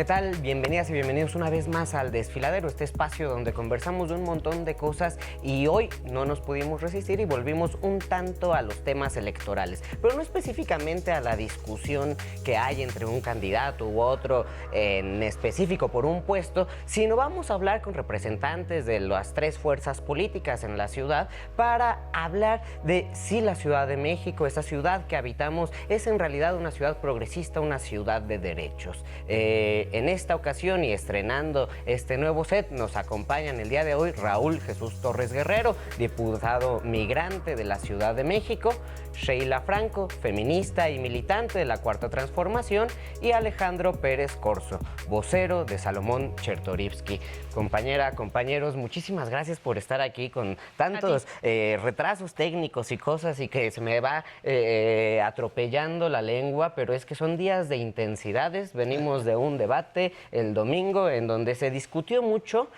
¿Qué tal? Bienvenidas y bienvenidos una vez más al Desfiladero, este espacio donde conversamos de un montón de cosas y hoy no nos pudimos resistir y volvimos un tanto a los temas electorales, pero no específicamente a la discusión que hay entre un candidato u otro en específico por un puesto, sino vamos a hablar con representantes de las tres fuerzas políticas en la ciudad para hablar de si la Ciudad de México, esa ciudad que habitamos, es en realidad una ciudad progresista, una ciudad de derechos. En esta ocasión y estrenando este nuevo set nos acompañan el día de hoy Raúl Jesús Torres Guerrero, diputado migrante de la Ciudad de México, Sheila Franco, feminista y militante de la Cuarta Transformación, y Alejandro Pérez Corzo, vocero de Salomón Chertorivsky. Compañera, compañeros, muchísimas gracias por estar aquí con tantos retrasos técnicos y cosas y que se me va atropellando la lengua, pero es que son días de intensidades. Venimos de un debate el domingo en donde se discutió mucho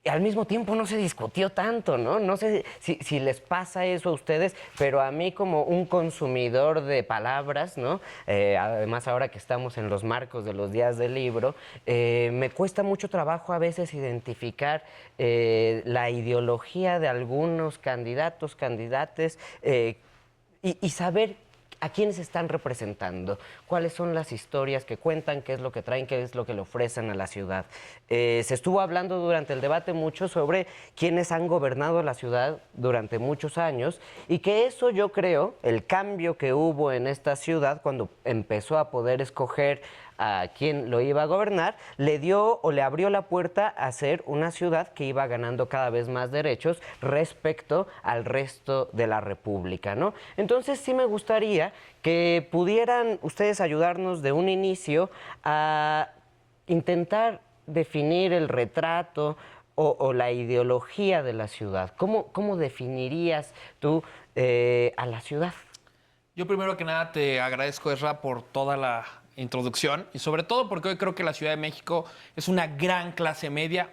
y al mismo tiempo no se discutió tanto, ¿no? No sé si les pasa eso a ustedes, pero a mí como un consumidor de palabras, ¿no? Además ahora que estamos en los marcos de los días del libro, me cuesta mucho trabajo a veces identificar la ideología de algunos candidatos, candidates y saber a quiénes están representando, cuáles son las historias que cuentan, qué es lo que traen, qué es lo que le ofrecen a la ciudad. Se estuvo hablando durante el debate mucho sobre quiénes han gobernado la ciudad durante muchos años y que eso, yo creo, el cambio que hubo en esta ciudad cuando empezó a poder escoger a quién lo iba a gobernar, le dio o le abrió la puerta a ser una ciudad que iba ganando cada vez más derechos respecto al resto de la República, ¿no? Entonces sí me gustaría que pudieran ustedes ayudarnos de un inicio a intentar definir el retrato o la ideología de la ciudad. ¿Cómo definirías tú a la ciudad? Yo primero que nada te agradezco, Ezra, por toda la introducción y sobre todo porque hoy creo que la Ciudad de México es una gran clase media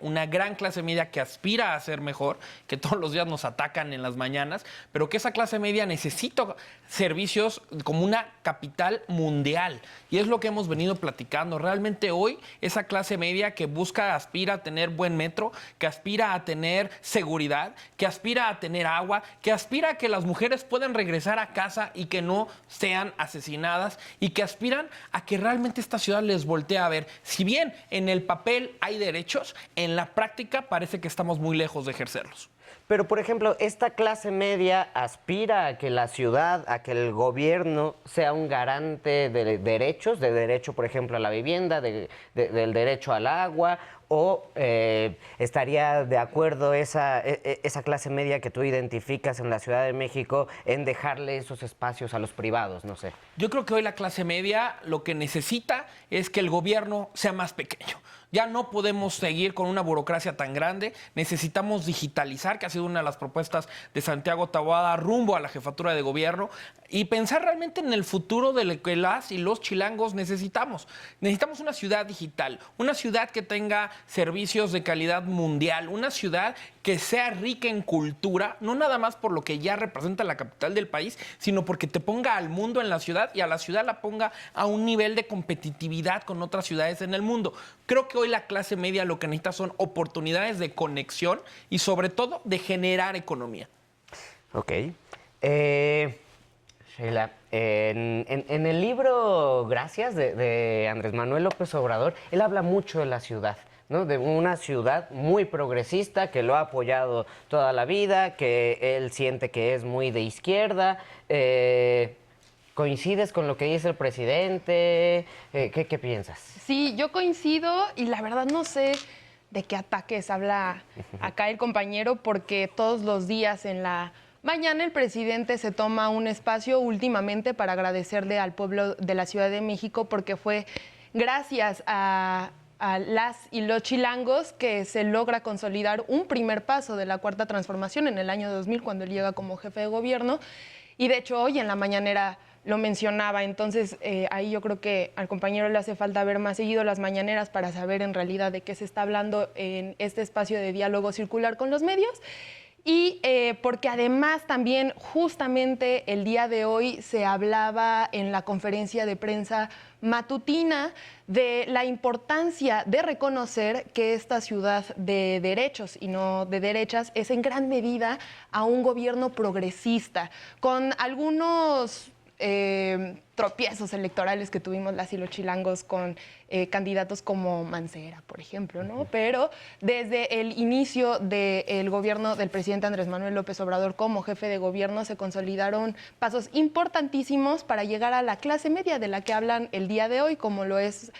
que aspira a ser mejor, que todos los días nos atacan en las mañanas, pero que esa clase media necesita servicios como una capital mundial y es lo que hemos venido platicando. Realmente hoy esa clase media que aspira a tener buen metro, que aspira a tener seguridad, que aspira a tener agua, que aspira a que las mujeres puedan regresar a casa y que no sean asesinadas y que aspiran a que realmente esta ciudad les voltee a ver. Si bien en el papel hay derechos, en la práctica parece que estamos muy lejos de ejercerlos. Pero, por ejemplo, esta clase media aspira a que la ciudad, a que el gobierno sea un garante de derechos, de derecho, por ejemplo, a la vivienda, del derecho al agua, o estaría de acuerdo esa clase media que tú identificas en la Ciudad de México en dejarle esos espacios a los privados, no sé. Yo creo que hoy la clase media lo que necesita es que el gobierno sea más pequeño. Ya no podemos seguir con una burocracia tan grande, necesitamos digitalizar, que ha sido una de las propuestas de Santiago Taboada rumbo a la jefatura de gobierno, y pensar realmente en el futuro de lo que las y los chilangos necesitamos. Necesitamos una ciudad digital, una ciudad que tenga servicios de calidad mundial, una ciudad que sea rica en cultura, no nada más por lo que ya representa la capital del país, sino porque te ponga al mundo en la ciudad y a la ciudad la ponga a un nivel de competitividad con otras ciudades en el mundo. Creo que hoy la clase media lo que necesita son oportunidades de conexión y sobre todo de generar economía. Ok. Sheila, en el libro Gracias de Andrés Manuel López Obrador, él habla mucho de la ciudad, ¿no? De una ciudad muy progresista que lo ha apoyado toda la vida, que él siente que es muy de izquierda. ¿Coincides con lo que dice el presidente? ¿Qué piensas? Sí, yo coincido y la verdad no sé de qué ataques habla acá el compañero, porque todos los días en la mañana el presidente se toma un espacio últimamente para agradecerle al pueblo de la Ciudad de México, porque fue gracias a las y los chilangos que se logra consolidar un primer paso de la Cuarta Transformación en el año 2000, cuando él llega como jefe de gobierno. Y de hecho hoy en la mañanera lo mencionaba. Entonces ahí yo creo que al compañero le hace falta ver más seguido las mañaneras para saber en realidad de qué se está hablando en este espacio de diálogo circular con los medios. Y porque además también justamente el día de hoy se hablaba en la conferencia de prensa matutina de la importancia de reconocer que esta ciudad de derechos y no de derechas es en gran medida a un gobierno progresista, con algunos tropiezos electorales que tuvimos las y los chilangos con candidatos como Mancera, por ejemplo, ¿no? Pero desde el inicio del gobierno del presidente Andrés Manuel López Obrador como jefe de gobierno se consolidaron pasos importantísimos para llegar a la clase media de la que hablan el día de hoy, como lo es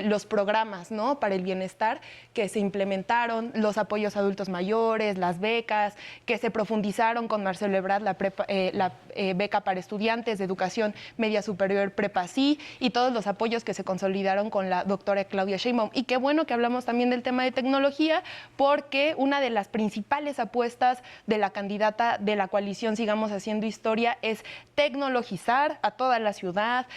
los programas, ¿no?, para el bienestar que se implementaron, los apoyos a adultos mayores, las becas, que se profundizaron con Marcelo Ebrard, la beca para estudiantes de educación media superior prepa sí, y todos los apoyos que se consolidaron con la doctora Claudia Sheinbaum. Y qué bueno que hablamos también del tema de tecnología, porque una de las principales apuestas de la candidata de la coalición Sigamos Haciendo Historia es tecnologizar a toda la ciudad,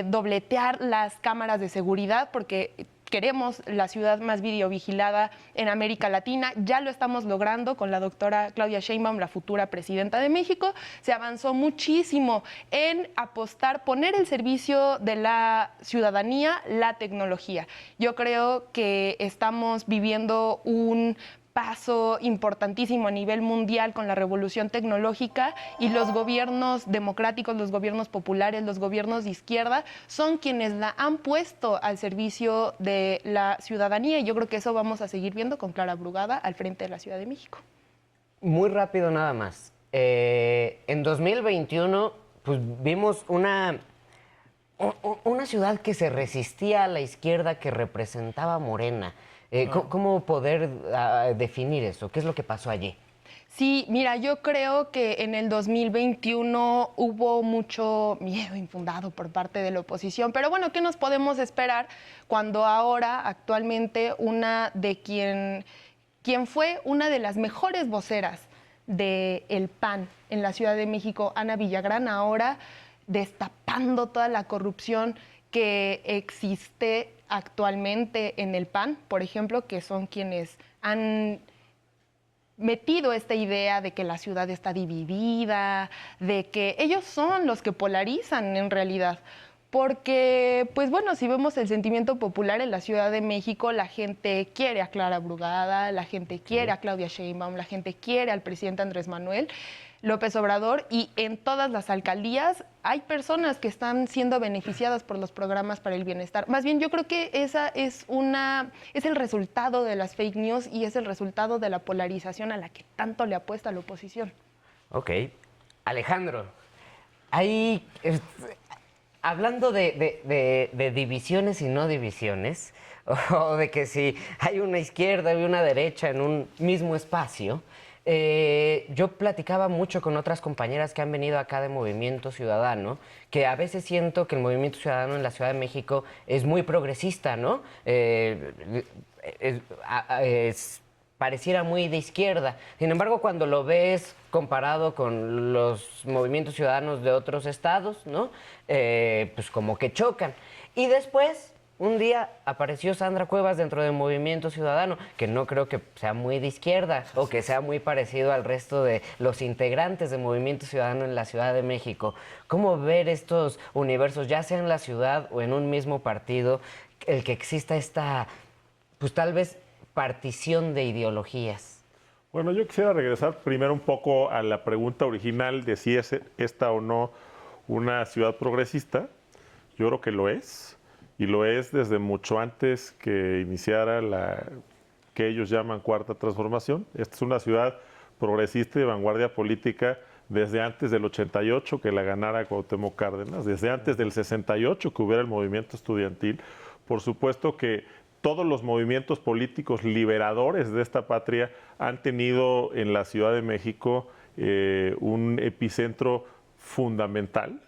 dobletear las cámaras de seguridad, porque queremos la ciudad más videovigilada en América Latina. Ya lo estamos logrando con la doctora Claudia Sheinbaum, la futura presidenta de México. Se avanzó muchísimo en apostar, poner el servicio de la ciudadanía la tecnología. Yo creo que estamos viviendo un paso importantísimo a nivel mundial con la revolución tecnológica, y los gobiernos democráticos, los gobiernos populares, los gobiernos de izquierda son quienes la han puesto al servicio de la ciudadanía, y yo creo que eso vamos a seguir viendo con Clara Brugada al frente de la Ciudad de México. Muy rápido nada más. En 2021 pues vimos una ciudad que se resistía a la izquierda, que representaba a Morena. ¿Cómo poder definir eso? ¿Qué es lo que pasó allí? Sí, mira, yo creo que en el 2021 hubo mucho miedo infundado por parte de la oposición, pero bueno, ¿qué nos podemos esperar cuando ahora, actualmente, una de quien fue una de las mejores voceras del PAN en la Ciudad de México, Ana Villagrán, ahora destapando toda la corrupción que existe actualmente en el PAN, por ejemplo, que son quienes han metido esta idea de que la ciudad está dividida, de que ellos son los que polarizan en realidad? Porque, pues bueno, si vemos el sentimiento popular en la Ciudad de México, la gente quiere a Clara Brugada, la gente quiere a Claudia Sheinbaum, la gente quiere al presidente Andrés Manuel López Obrador, y en todas las alcaldías hay personas que están siendo beneficiadas por los programas para el bienestar. Más bien, yo creo que esa es el resultado de las fake news y es el resultado de la polarización a la que tanto le apuesta la oposición. Ok. Alejandro, hay... hablando de divisiones y no divisiones, o de que si hay una izquierda y una derecha en un mismo espacio, yo platicaba mucho con otras compañeras que han venido acá de Movimiento Ciudadano, que a veces siento que el Movimiento Ciudadano en la Ciudad de México es muy progresista, ¿no? Pareciera muy de izquierda. Sin embargo, cuando lo ves comparado con los movimientos ciudadanos de otros estados, ¿no? Pues como que chocan. Y después, un día apareció Sandra Cuevas dentro del Movimiento Ciudadano, que no creo que sea muy de izquierda o que sea muy parecido al resto de los integrantes del Movimiento Ciudadano en la Ciudad de México. ¿Cómo ver estos universos, ya sea en la ciudad o en un mismo partido, el que exista esta, pues tal vez, partición de ideologías? Bueno, yo quisiera regresar primero un poco a la pregunta original de si es esta o no una ciudad progresista. Yo creo que lo es. Y lo es desde mucho antes que iniciara la que ellos llaman Cuarta Transformación. Esta es una ciudad progresista y de vanguardia política desde antes del 88, que la ganara Cuauhtémoc Cárdenas, desde antes del 68, que hubiera el movimiento estudiantil. Por supuesto que todos los movimientos políticos liberadores de esta patria han tenido en la Ciudad de México un epicentro fundamental.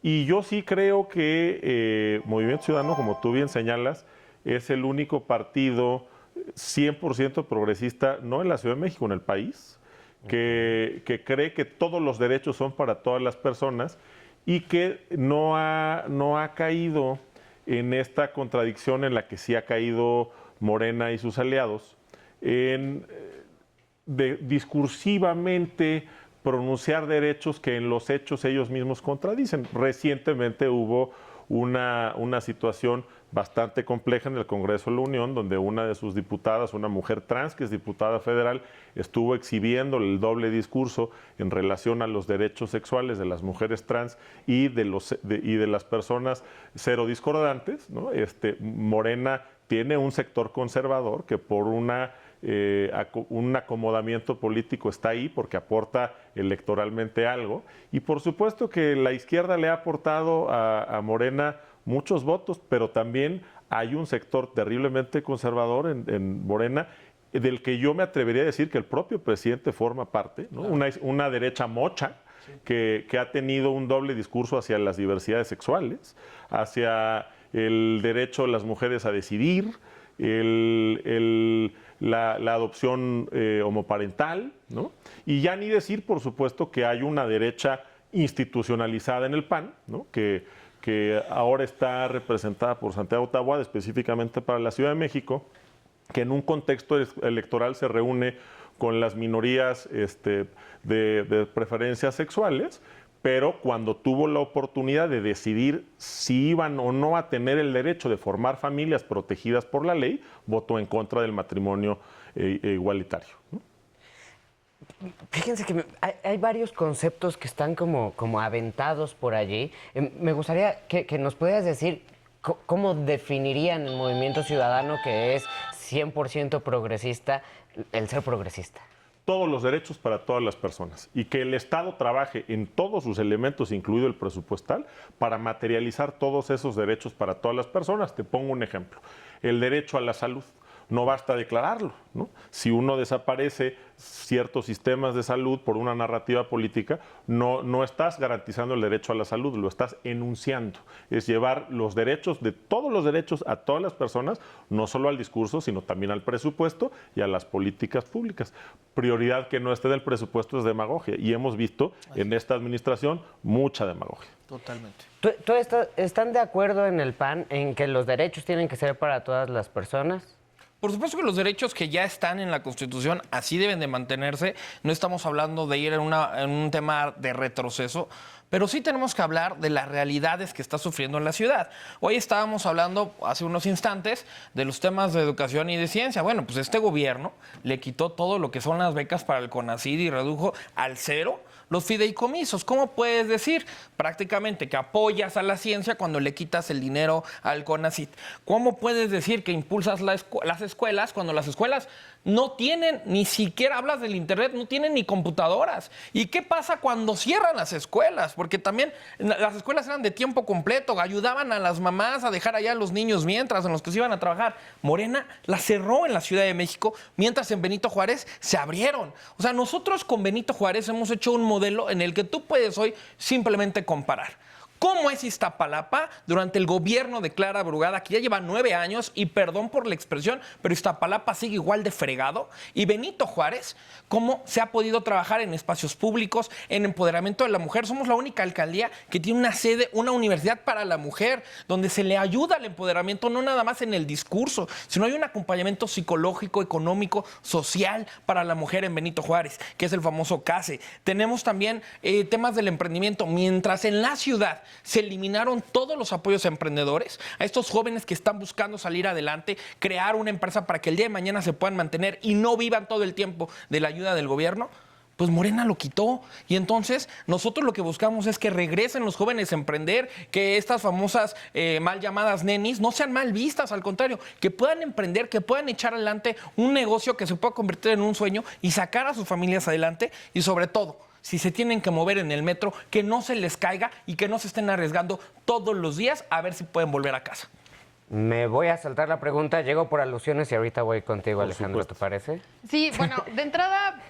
Y yo sí creo que Movimiento Ciudadano, como tú bien señalas, es el único partido 100% progresista, no en la Ciudad de México, en el país, que cree que todos los derechos son para todas las personas y que no ha caído en esta contradicción en la que sí ha caído Morena y sus aliados, en discursivamente pronunciar derechos que en los hechos ellos mismos contradicen. Recientemente hubo una situación bastante compleja en el Congreso de la Unión, donde una de sus diputadas, una mujer trans que es diputada federal, estuvo exhibiendo el doble discurso en relación a los derechos sexuales de las mujeres trans y de las personas serodiscordantes, ¿no? Morena tiene un sector conservador que por un acomodamiento político está ahí porque aporta electoralmente algo, y por supuesto que la izquierda le ha aportado a Morena muchos votos, pero también hay un sector terriblemente conservador en Morena, del que yo me atrevería a decir que el propio presidente forma parte, ¿no? Una derecha mocha que ha tenido un doble discurso hacia las diversidades sexuales, hacia el derecho de las mujeres a decidir, la adopción homoparental, ¿no? Y ya ni decir, por supuesto, que hay una derecha institucionalizada en el PAN, ¿no? que ahora está representada por Santiago Taboada, específicamente para la Ciudad de México, que en un contexto electoral se reúne con las minorías de preferencias sexuales, pero cuando tuvo la oportunidad de decidir si iban o no a tener el derecho de formar familias protegidas por la ley, votó en contra del matrimonio igualitario, ¿no? Fíjense que hay varios conceptos que están como aventados por allí. Me gustaría que nos pudieras decir cómo definirían el Movimiento Ciudadano, que es 100% progresista, el ser progresista. Todos los derechos para todas las personas y que el Estado trabaje en todos sus elementos, incluido el presupuestal, para materializar todos esos derechos para todas las personas. Te pongo un ejemplo, el derecho a la salud. No basta declararlo, ¿no? Si uno desaparece ciertos sistemas de salud por una narrativa política, no estás garantizando el derecho a la salud, lo estás enunciando. Es llevar los derechos, de todos los derechos a todas las personas, no solo al discurso, sino también al presupuesto y a las políticas públicas. Prioridad que no esté del presupuesto es demagogia, y hemos visto en esta administración mucha demagogia. Totalmente. ¿Están de acuerdo en el PAN en que los derechos tienen que ser para todas las personas? Por supuesto que los derechos que ya están en la Constitución así deben de mantenerse. No estamos hablando de ir en un tema de retroceso, pero sí tenemos que hablar de las realidades que está sufriendo en la ciudad. Hoy estábamos hablando, hace unos instantes, de los temas de educación y de ciencia. Bueno, pues este gobierno le quitó todo lo que son las becas para el CONACYT y redujo al cero los fideicomisos. ¿Cómo puedes decir prácticamente que apoyas a la ciencia cuando le quitas el dinero al CONACYT? ¿Cómo puedes decir que impulsas las escuelas cuando las escuelas no tienen, ni siquiera hablas del internet, no tienen ni computadoras? ¿Y qué pasa cuando cierran las escuelas? Porque también las escuelas eran de tiempo completo, ayudaban a las mamás a dejar allá a los niños mientras en los que se iban a trabajar. Morena las cerró en la Ciudad de México, mientras en Benito Juárez se abrieron. O sea, nosotros con Benito Juárez hemos hecho un modelo en el que tú puedes hoy simplemente comparar cómo es Iztapalapa durante el gobierno de Clara Brugada, que ya lleva 9 años, y perdón por la expresión, pero Iztapalapa sigue igual de fregado, y Benito Juárez, cómo se ha podido trabajar en espacios públicos, en empoderamiento de la mujer. Somos la única alcaldía que tiene una sede, una universidad para la mujer, donde se le ayuda al empoderamiento, no nada más en el discurso, sino hay un acompañamiento psicológico, económico, social para la mujer en Benito Juárez, que es el famoso CASE. Tenemos también temas del emprendimiento, mientras en la ciudad se eliminaron todos los apoyos a emprendedores, a estos jóvenes que están buscando salir adelante, crear una empresa para que el día de mañana se puedan mantener y no vivan todo el tiempo de la ayuda del gobierno. Pues Morena lo quitó, y entonces nosotros lo que buscamos es que regresen los jóvenes a emprender, que estas famosas mal llamadas nenis no sean mal vistas, al contrario, que puedan emprender, que puedan echar adelante un negocio que se pueda convertir en un sueño y sacar a sus familias adelante, y sobre todo, si se tienen que mover en el metro, que no se les caiga y que no se estén arriesgando todos los días a ver si pueden volver a casa. Me voy a saltar la pregunta, llego por alusiones y ahorita voy contigo, Alejandro, ¿te parece? Sí, bueno, de entrada,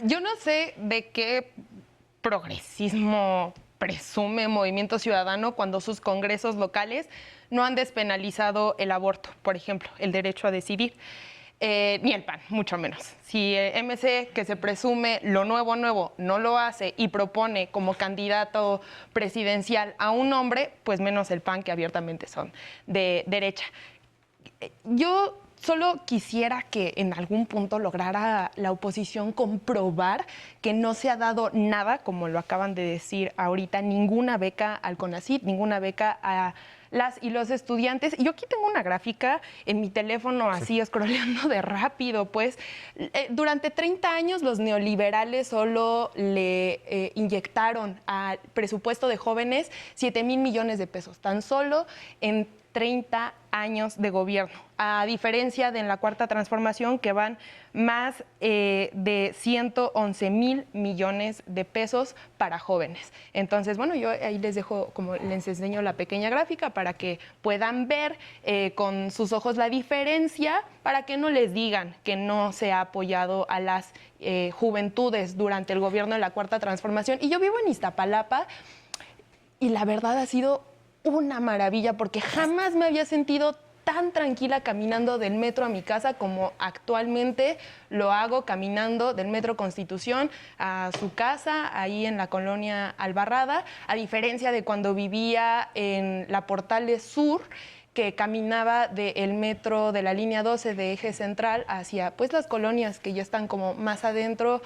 yo no sé de qué progresismo presume Movimiento Ciudadano cuando sus congresos locales no han despenalizado el aborto, por ejemplo, el derecho a decidir. Ni el PAN, mucho menos. Si MC, que se presume lo nuevo, no lo hace y propone como candidato presidencial a un hombre, pues menos el PAN, que abiertamente son de derecha. Yo Solo quisiera que en algún punto lograra la oposición comprobar que no se ha dado nada, como lo acaban de decir ahorita, ninguna beca al CONACYT, ninguna beca a las y los estudiantes. Y yo aquí tengo una gráfica en mi teléfono, así scrolleando de rápido, pues. Durante 30 años los neoliberales solo le inyectaron al presupuesto de jóvenes 7,000 millones de pesos, tan solo en 30 años de gobierno, a diferencia de en la Cuarta Transformación, que van más de 111,000 millones de pesos para jóvenes. Entonces, bueno, yo ahí les dejo, como les enseño la pequeña gráfica para que puedan ver con sus ojos la diferencia, para que no les digan que no se ha apoyado a las juventudes durante el gobierno de la Cuarta Transformación. Y yo vivo en Iztapalapa y la verdad ha sido una maravilla, porque jamás me había sentido tan tranquila caminando del metro a mi casa como actualmente lo hago caminando del Metro Constitución a su casa, ahí en la colonia Albarrada, a diferencia de cuando vivía en la Portales Sur, que caminaba del metro de la línea 12 de Eje Central hacia pues las colonias que ya están como más adentro,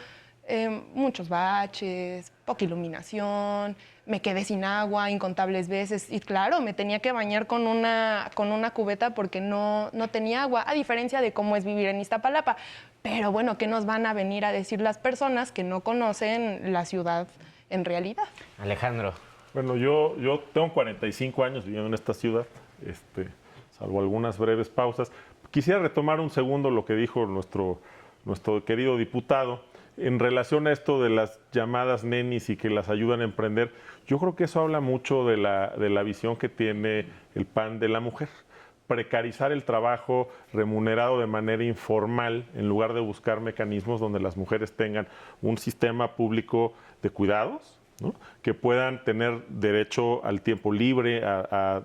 muchos baches, poca iluminación, me quedé sin agua incontables veces y claro, me tenía que bañar con una cubeta porque no tenía agua, a diferencia de cómo es vivir en Iztapalapa. Pero bueno, ¿qué nos van a venir a decir las personas que no conocen la ciudad en realidad? Alejandro. Bueno, yo tengo 45 años viviendo en esta ciudad, salvo algunas breves pausas. Quisiera retomar un segundo lo que dijo nuestro querido diputado en relación a esto de las llamadas nenis y que las ayudan a emprender. Yo creo que eso habla mucho de la visión que tiene el PAN de la mujer. Precarizar el trabajo remunerado de manera informal en lugar de buscar mecanismos donde las mujeres tengan un sistema público de cuidados, ¿no? Que puedan tener derecho al tiempo libre, a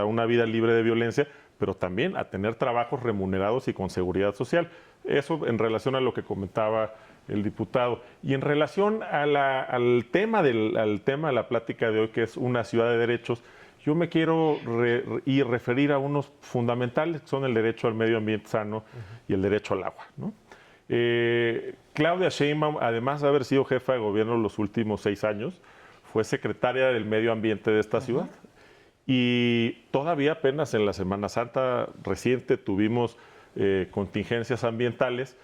una vida libre de violencia, pero también a tener trabajos remunerados y con seguridad social. Eso en relación a lo que comentaba el diputado. Y en relación al tema de la plática de hoy, que es una ciudad de derechos, yo me quiero referir a unos fundamentales, que son el derecho al medio ambiente sano y el derecho al agua, ¿no? Claudia Sheinbaum, además de haber sido jefa de gobierno los últimos 6 años, fue secretaria del medio ambiente de esta ciudad. Y todavía apenas en la Semana Santa reciente tuvimos contingencias ambientales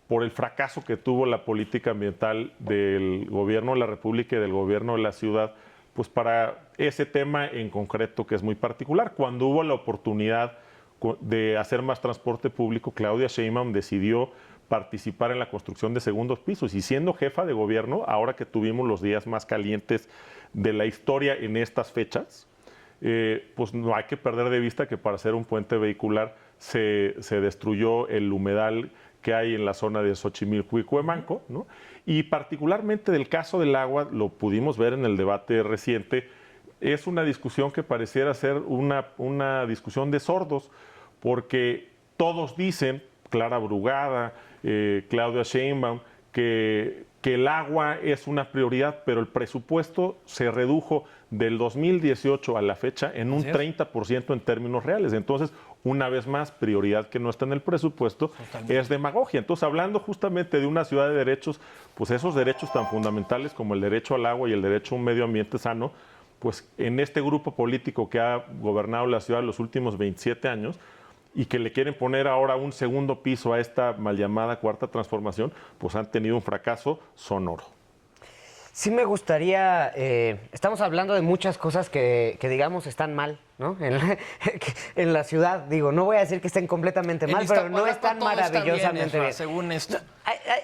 por el fracaso que tuvo la política ambiental del gobierno de la República y del gobierno de la ciudad, pues para ese tema en concreto que es muy particular. Cuando hubo la oportunidad de hacer más transporte público, Claudia Sheinbaum decidió participar en la construcción de segundos pisos y siendo jefa de gobierno, ahora que tuvimos los días más calientes de la historia en estas fechas, pues no hay que perder de vista que para hacer un puente vehicular se destruyó el humedal que hay en la zona de Xochimilco y Cuemanco, ¿no? Y particularmente del caso del agua, lo pudimos ver en el debate reciente, es una discusión que pareciera ser una discusión de sordos, porque todos dicen, Clara Brugada, Claudia Sheinbaum, que el agua es una prioridad, pero el presupuesto se redujo del 2018 a la fecha en un 30% en términos reales. Entonces, una vez más, prioridad que no está en el presupuesto es demagogia. Entonces, hablando justamente de una ciudad de derechos, pues esos derechos tan fundamentales como el derecho al agua y el derecho a un medio ambiente sano, pues en este grupo político que ha gobernado la ciudad los últimos 27 años, y que le quieren poner ahora un segundo piso a esta mal llamada Cuarta Transformación, pues han tenido un fracaso sonoro. Sí me gustaría, estamos hablando de muchas cosas que digamos están mal, ¿no? En la ciudad, digo, no voy a decir que estén completamente mal, pero no están maravillosamente bien. Según esto.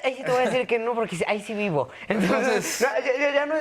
Ahí sí te voy a decir que no, porque ahí sí vivo. Entonces, ya no,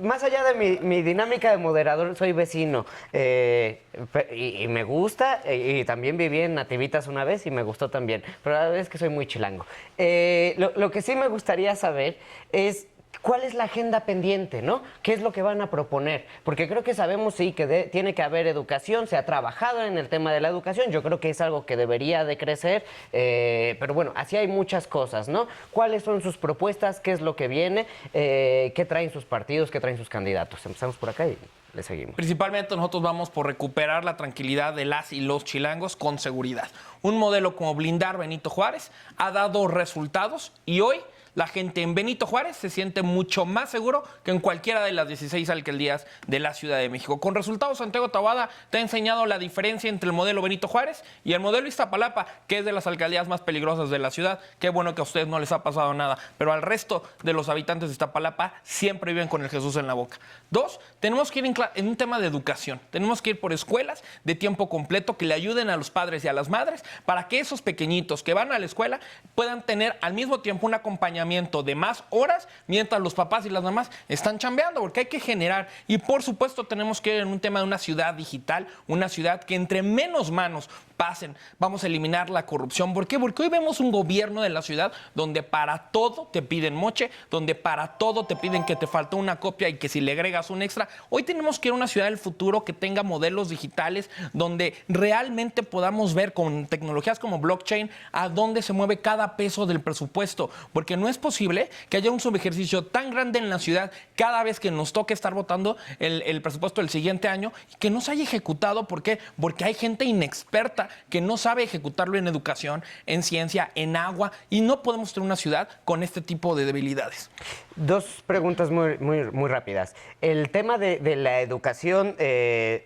más allá de mi dinámica de moderador, soy vecino. Y me gusta, y también viví en Nativitas una vez y me gustó también. Pero la verdad es que soy muy chilango. Lo que sí me gustaría saber es ¿cuál es la agenda pendiente, no? ¿Qué es lo que van a proponer? Porque creo que sabemos, sí, que tiene que haber educación, se ha trabajado en el tema de la educación, yo creo que es algo que debería de crecer, pero bueno, así hay muchas cosas, ¿no? ¿Cuáles son sus propuestas? ¿Qué es lo que viene? ¿Qué traen sus partidos? ¿Qué traen sus candidatos? Empezamos por acá y Le seguimos. Principalmente nosotros vamos por recuperar la tranquilidad de las y los chilangos con seguridad. Un modelo como blindar Benito Juárez ha dado resultados y hoy la gente en Benito Juárez se siente mucho más seguro que en cualquiera de las 16 alcaldías de la Ciudad de México. Con resultados, Santiago Taboada te ha enseñado la diferencia entre el modelo Benito Juárez y el modelo Iztapalapa, que es de las alcaldías más peligrosas de la ciudad. Qué bueno que a ustedes no les ha pasado nada, pero al resto de los habitantes de Iztapalapa siempre viven con el Jesús en la boca. 2, tenemos que ir en un tema de educación. Tenemos que ir por escuelas de tiempo completo que le ayuden a los padres y a las madres para que esos pequeñitos que van a la escuela puedan tener al mismo tiempo un acompañamiento de más horas mientras los papás y las mamás están chambeando, porque hay que generar. Y por supuesto tenemos que ir en un tema de una ciudad digital, una ciudad que entre menos manos pasen, vamos a eliminar la corrupción. ¿Por qué? Porque hoy vemos un gobierno de la ciudad donde para todo te piden moche, donde para todo te piden que te faltó una copia y que si le agregas un extra. Hoy tenemos que ir a una ciudad del futuro que tenga modelos digitales donde realmente podamos ver con tecnologías como blockchain a dónde se mueve cada peso del presupuesto, porque no es posible que haya un subejercicio tan grande en la ciudad cada vez que nos toque estar votando el presupuesto del siguiente año y que no se haya ejecutado. ¿Por qué? Porque hay gente inexperta que no sabe ejecutarlo en educación, en ciencia, en agua, y no podemos tener una ciudad con este tipo de debilidades. 2 preguntas muy rápidas. El tema de la educación,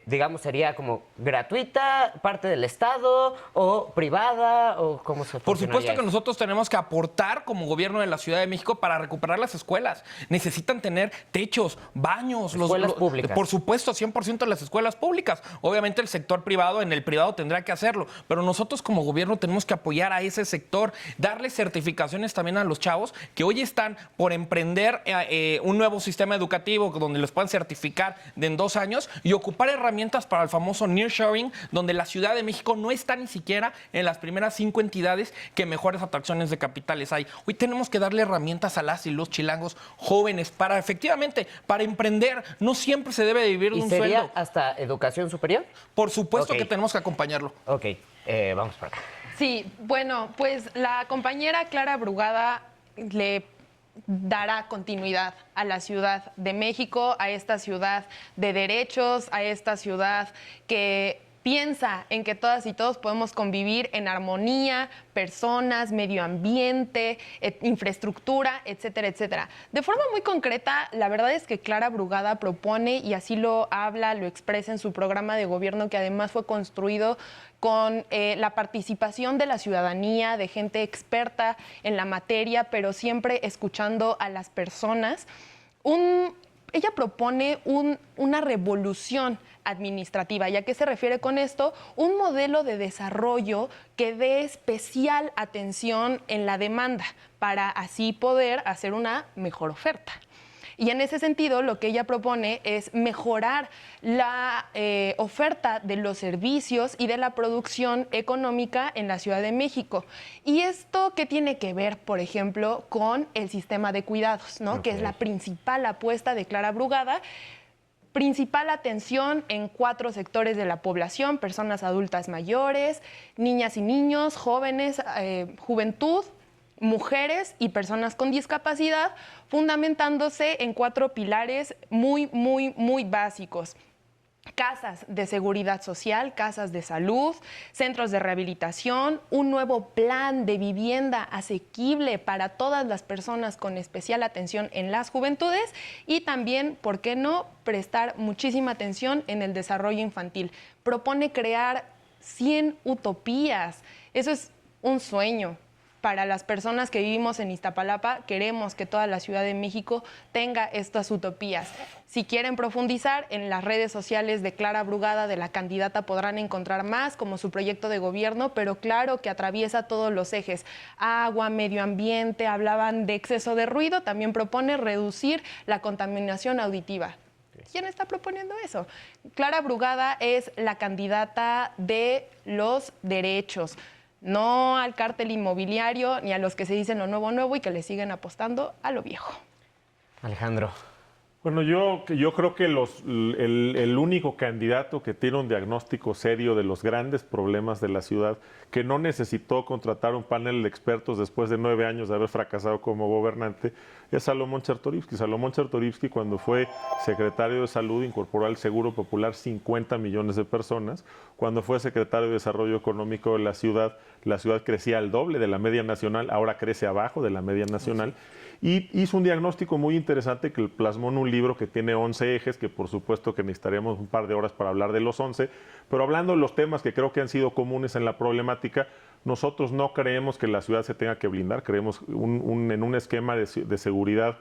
digamos, sería como gratuita, parte del Estado o privada, o cómo se Por supuesto funcionaría que eso? nosotros tenemos que aportar como gobierno de la Ciudad de México para recuperar las escuelas. Necesitan tener techos, baños. Escuelas públicas. Por supuesto, 100% de las escuelas públicas. Obviamente el sector privado, en el privado tendrá que hacerlo, pero nosotros como gobierno tenemos que apoyar a ese sector, darle certificaciones también a los chavos que hoy están por emprender un nuevo sistema educativo donde les puedan certificar en 2 años y ocupar herramientas para el famoso nearshoring, donde la Ciudad de México no está ni siquiera en las primeras 5 entidades que mejores atracciones de capitales hay. Hoy tenemos que darle herramientas a las y los chilangos jóvenes para efectivamente, para emprender. No siempre se debe vivir de ¿Y un sería sueldo. hasta educación superior? Por supuesto Ok. que tenemos que acompañarlo. Ok, vamos para acá. Sí, bueno, pues la compañera Clara Brugada le dará continuidad a la Ciudad de México, a esta ciudad de derechos, a esta ciudad que piensa en que todas y todos podemos convivir en armonía, personas, medio ambiente, infraestructura, etcétera, etcétera. De forma muy concreta, la verdad es que Clara Brugada propone, y así lo habla, lo expresa en su programa de gobierno, que además fue construido con la participación de la ciudadanía, de gente experta en la materia, pero siempre escuchando a las personas. Ella propone una revolución administrativa. ¿Y a qué se refiere con esto? Un modelo de desarrollo que dé especial atención en la demanda para así poder hacer una mejor oferta. Y en ese sentido, lo que ella propone es mejorar la oferta de los servicios y de la producción económica en la Ciudad de México. ¿Y esto qué tiene que ver, por ejemplo, con el sistema de cuidados, ¿no? Que es la principal apuesta de Clara Brugada? Principal atención en 4 sectores de la población: personas adultas mayores, niñas y niños, jóvenes, juventud, mujeres y personas con discapacidad, fundamentándose en 4 pilares muy básicos: casas de seguridad social, casas de salud, centros de rehabilitación, un nuevo plan de vivienda asequible para todas las personas con especial atención en las juventudes, y también, ¿por qué no?, prestar muchísima atención en el desarrollo infantil. Propone crear 100 utopías. Eso es un sueño. Para las personas que vivimos en Iztapalapa, queremos que toda la Ciudad de México tenga estas utopías. Si quieren profundizar, en las redes sociales de Clara Brugada, de la candidata, podrán encontrar más, como su proyecto de gobierno, pero claro que atraviesa todos los ejes: agua, medio ambiente. Hablaban de exceso de ruido, también propone reducir la contaminación auditiva. ¿Quién está proponiendo eso? Clara Brugada es la candidata de los derechos. No al cártel inmobiliario ni a los que se dicen lo nuevo y que le siguen apostando a lo viejo. Alejandro, Bueno, yo creo que el único candidato que tiene un diagnóstico serio de los grandes problemas de la ciudad, que no necesitó contratar un panel de expertos después de 9 años de haber fracasado como gobernante, es Salomón Chertorivsky. Salomón Chertorivsky, cuando fue secretario de Salud, incorporó al Seguro Popular 50 millones de personas. Cuando fue secretario de Desarrollo Económico de la ciudad crecía al doble de la media nacional, ahora crece abajo de la media nacional. Y hizo un diagnóstico muy interesante que plasmó en un libro que tiene 11 ejes, que por supuesto que necesitaríamos un par de horas para hablar de los 11, pero hablando de los temas que creo que han sido comunes en la problemática, nosotros no creemos que la ciudad se tenga que blindar, creemos en un esquema de seguridad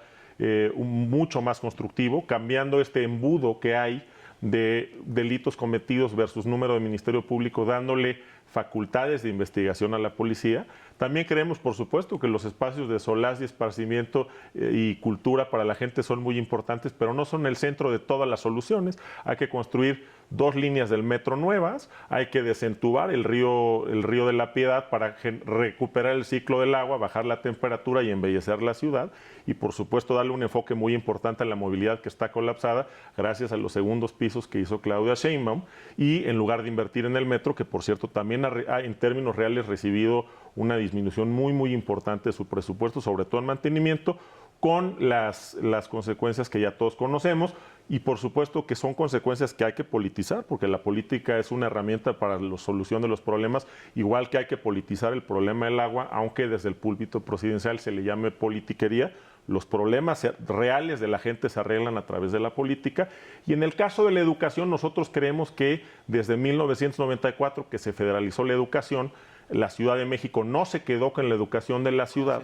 mucho más constructivo, cambiando este embudo que hay de delitos cometidos versus número de Ministerio Público, dándole facultades de investigación a la policía. También creemos, por supuesto, que los espacios de solaz y esparcimiento y cultura para la gente son muy importantes, pero no son el centro de todas las soluciones. Hay que construir 2 líneas del metro nuevas, hay que desentubar el río de la Piedad para recuperar el ciclo del agua, bajar la temperatura y embellecer la ciudad, y por supuesto darle un enfoque muy importante a la movilidad que está colapsada gracias a los segundos pisos que hizo Claudia Sheinbaum, y en lugar de invertir en el metro, que por cierto también ha en términos reales recibido una disminución muy importante de su presupuesto, sobre todo en mantenimiento, con las consecuencias que ya todos conocemos, y por supuesto que son consecuencias que hay que politizar, porque la política es una herramienta para la solución de los problemas, igual que hay que politizar el problema del agua, aunque desde el púlpito presidencial se le llame politiquería. Los problemas reales de la gente se arreglan a través de la política. Y en el caso de la educación, nosotros creemos que desde 1994, que se federalizó la educación, la Ciudad de México no se quedó con la educación de la ciudad.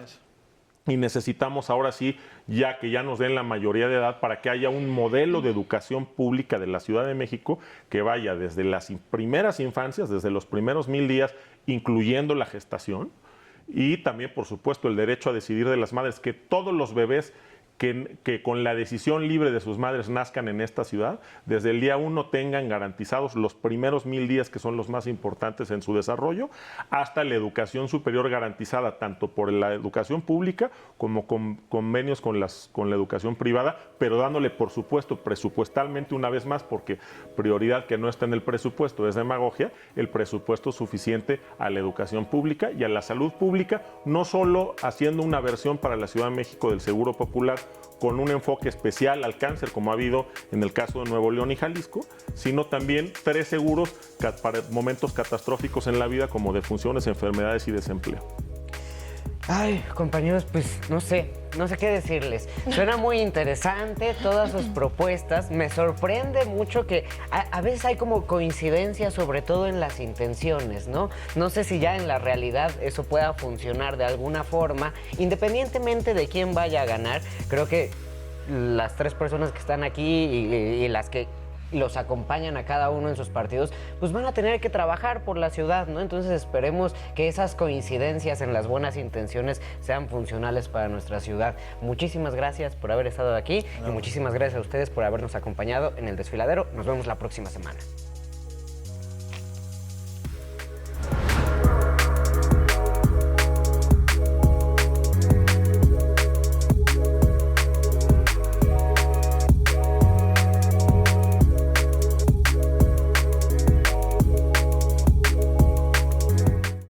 Y necesitamos ahora sí, ya que ya nos den la mayoría de edad, para que haya un modelo de educación pública de la Ciudad de México que vaya desde las primeras infancias, desde los primeros 1000 días, incluyendo la gestación, y también, por supuesto, el derecho a decidir de las madres, que todos los bebés que con la decisión libre de sus madres nazcan en esta ciudad, desde el día 1 tengan garantizados los primeros 1000 días, que son los más importantes en su desarrollo, hasta la educación superior garantizada, tanto por la educación pública como con convenios con la educación privada, pero dándole, por supuesto, presupuestalmente, una vez más, porque prioridad que no está en el presupuesto es demagogia, el presupuesto suficiente a la educación pública y a la salud pública, no solo haciendo una versión para la Ciudad de México del Seguro Popular con un enfoque especial al cáncer, como ha habido en el caso de Nuevo León y Jalisco, sino también 3 seguros para momentos catastróficos en la vida, como defunciones, enfermedades y desempleo. Ay, compañeros, pues no sé qué decirles. Suena muy interesante todas sus propuestas. Me sorprende mucho que a veces hay como coincidencias, sobre todo en las intenciones, ¿no? No sé si ya en la realidad eso pueda funcionar de alguna forma. Independientemente de quién vaya a ganar, creo que las 3 personas que están aquí y las que los acompañan a cada uno en sus partidos, pues van a tener que trabajar por la ciudad, ¿no? Entonces esperemos que esas coincidencias en las buenas intenciones sean funcionales para nuestra ciudad. Muchísimas gracias por haber estado aquí y muchísimas gracias a ustedes por habernos acompañado en el Desfiladero. Nos vemos la próxima semana.